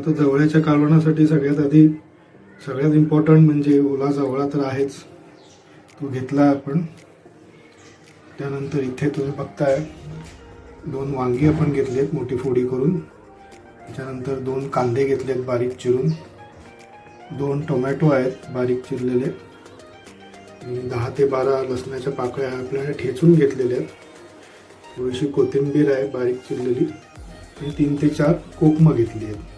आता जवळच्या कालवणासाठी सगळ्यात आधी सगळ्यात इम्पॉर्टंट म्हणजे ओला जवळा तर आहेच, तो घेतला आपण. त्यानंतर इथे तुम्ही बघताय 2 वांगी आपण घेतलेत मोठी फोडी करून. त्याच्यानंतर 2 कांदे घेतलेत बारीक चिरून, 2 टोमॅटो आहेत बारीक चिरलेले, 10 ते 12 लसणाच्या पाकळ्या आपल्याला ठेचून घेतलेल्या आहेत, थोडीशी कोथिंबीर आहे बारीक चिरलेली, आणि 3 ते 4 कोकमं घेतली आहेत.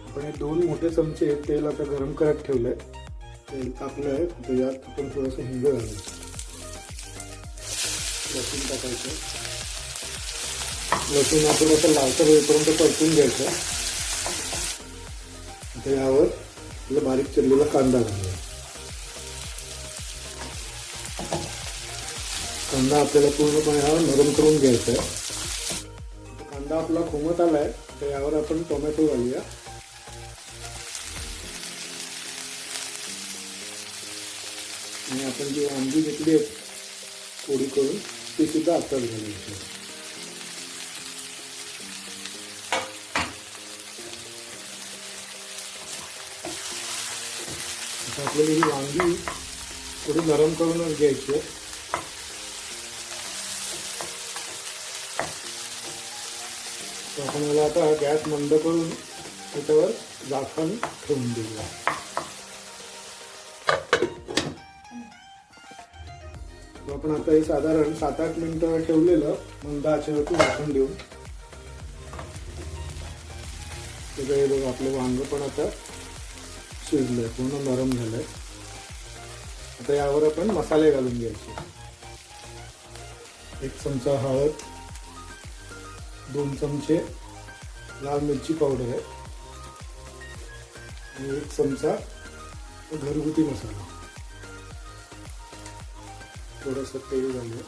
आपण 2 मोठे चमचे तेल आता गरम करत ठेवलं आहे. तेल तापलं आहे, त्याच्यात आपण थोडंसं हिंग घालायचं, लसूण टाकायचं. लसूण आपण असं लालसर होईपर्यंत परतून घ्यायचं. आता यावर आपला बारीक चिरलेला कांदा घालूया. कांदा आपल्याला पूर्णपणे हा नरम करून घ्यायचा आहे. कांदा आपला खुमत आलाय, तर यावर आपण टोमॅटो घालूया. आणि आपण जी वांगी घेतली आहेत फोडी करून ती सुद्धा आताच घालायची. आता आपल्याला ही वांगी थोडी नरम करूनच घ्यायची आहे. आपण याला आता गॅस मंद करून त्याच्यावर झाकण ठेवून देऊया. आपण आता हे साधारण 7-8 मिनिटं ठेवलेलं मंद आचेवरती झाकण देऊन. हे बघा आपलं वांग पण आता शिजलंय, पूर्ण नरम झालंय. आता यावर आपण मसाले घालून घ्यायचे. 1 चमचा हळद, 2 चमचे लाल मिरची पावडर आहे, आणि 1 चमचा घरगुती मसाला. थोडंसं तेल घालूया.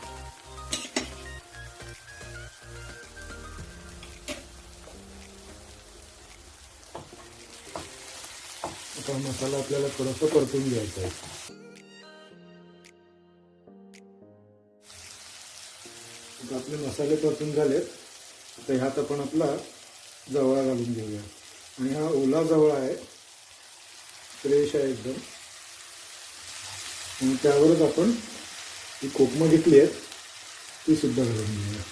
आता मसाला आपल्याला थोडासा परतून घ्यायचा आहे. आता आपले मसाले परतून झालेत. आता ह्यात आपण आपला जवळा घालून घेऊया. आणि हा ओला जवळा आहे, फ्रेश आहे एकदम. आणि त्यावरच आपण ही कोकमं घेतली आहेत ती सुद्धा घालून घेऊया.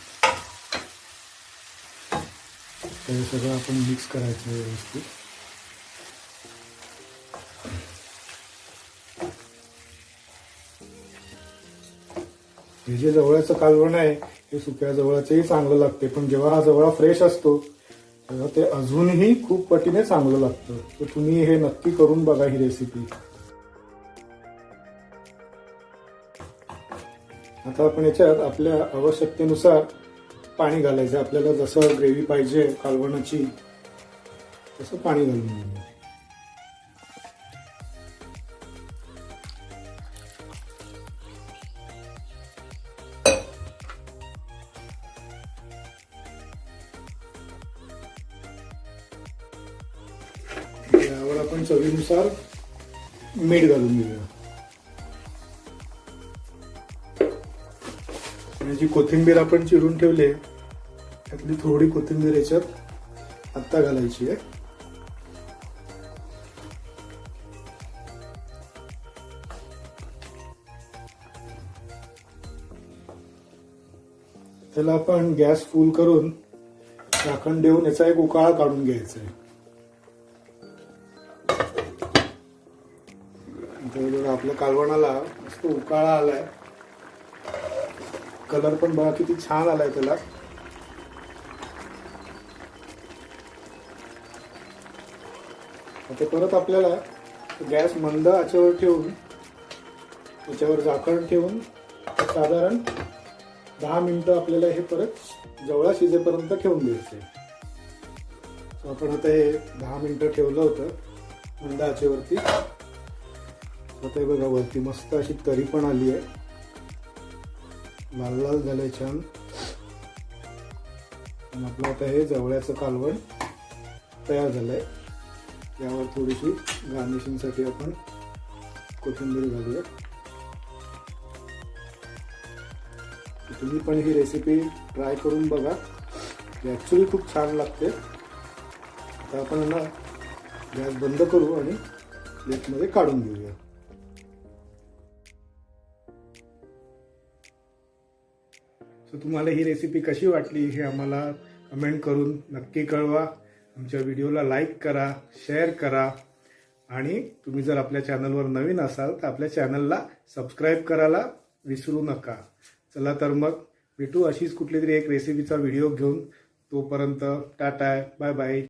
हे सगळं आपण मिक्स करायचं व्यवस्थित. हे जे जवळचं कालवण आहे हे सुक्या जवळचंही चांगलं लागते, पण जेव्हा हा जवळा फ्रेश असतो तेव्हा ते अजूनही खूप पटीने चांगलं लागतं. तर तुम्ही हे नक्की करून बघा ही रेसिपी. आता आपण याच्यात आपल्या आवश्यकतेनुसार पाणी घालायचं. आपल्याला जसं ग्रेव्ही पाहिजे कालवणाची तसं पाणी घालून घ्यायचं. यावर आपण चवीनुसार मीठ घालून घेऊया. आणि जी कोथिंबीर आपण चिरून ठेवली त्यातली थोडी कोथिंबीर याच्यात आत्ता घालायची आहे. त्याला आपण गॅस फुल करून झाकण देऊन याचा एक उकाळा काढून घ्यायचा आहे. आपल्या कालवणाला मस्त उकाळा आलाय, कलर पण बघा किती छान आलाय त्याला. आता परत आपल्याला गॅस मंद आचेवर ठेवून त्याच्यावर झाकण ठेवून साधारण 10 मिनिटं आपल्याला हे परत जवळा शिजेपर्यंत ठेवून द्यायचं आहे. आपण आता हे 10 मिनिटं ठेवलं होतं मंद आचेवरती. आता हे बघा वरती मस्त अशी तरी पण आली आहे, लाल लाल झालंय छान. आपलं आता हे जवळ्याचं कालवण तयार झालंय. यावर थोडीशी गार्निशिंगसाठी आपण कोथिंबीर घालूया. तुम्ही पण ही रेसिपी ट्राय करून बघा, ॲक्च्युली खूप छान लागते. आता आपण ना गॅस बंद करू आणि प्लेटमध्ये काढून घेऊया. सो तुम्हाला ही रेसिपी कशी वाटली हे आम्हाला कमेंट करून नक्की कळवा. आमच्या व्हिडिओला लाईक करा, शेअर करा आणि तुम्ही जर आपल्या चॅनलवर नवीन असाल तर आपल्या चॅनलला सबस्क्राईब करायला विसरू नका. चला तर मग भेटू अशीच कुठली तरी एक रेसिपीचा व्हिडिओ घेऊन. तोपर्यंत टाटा, बाय बाय.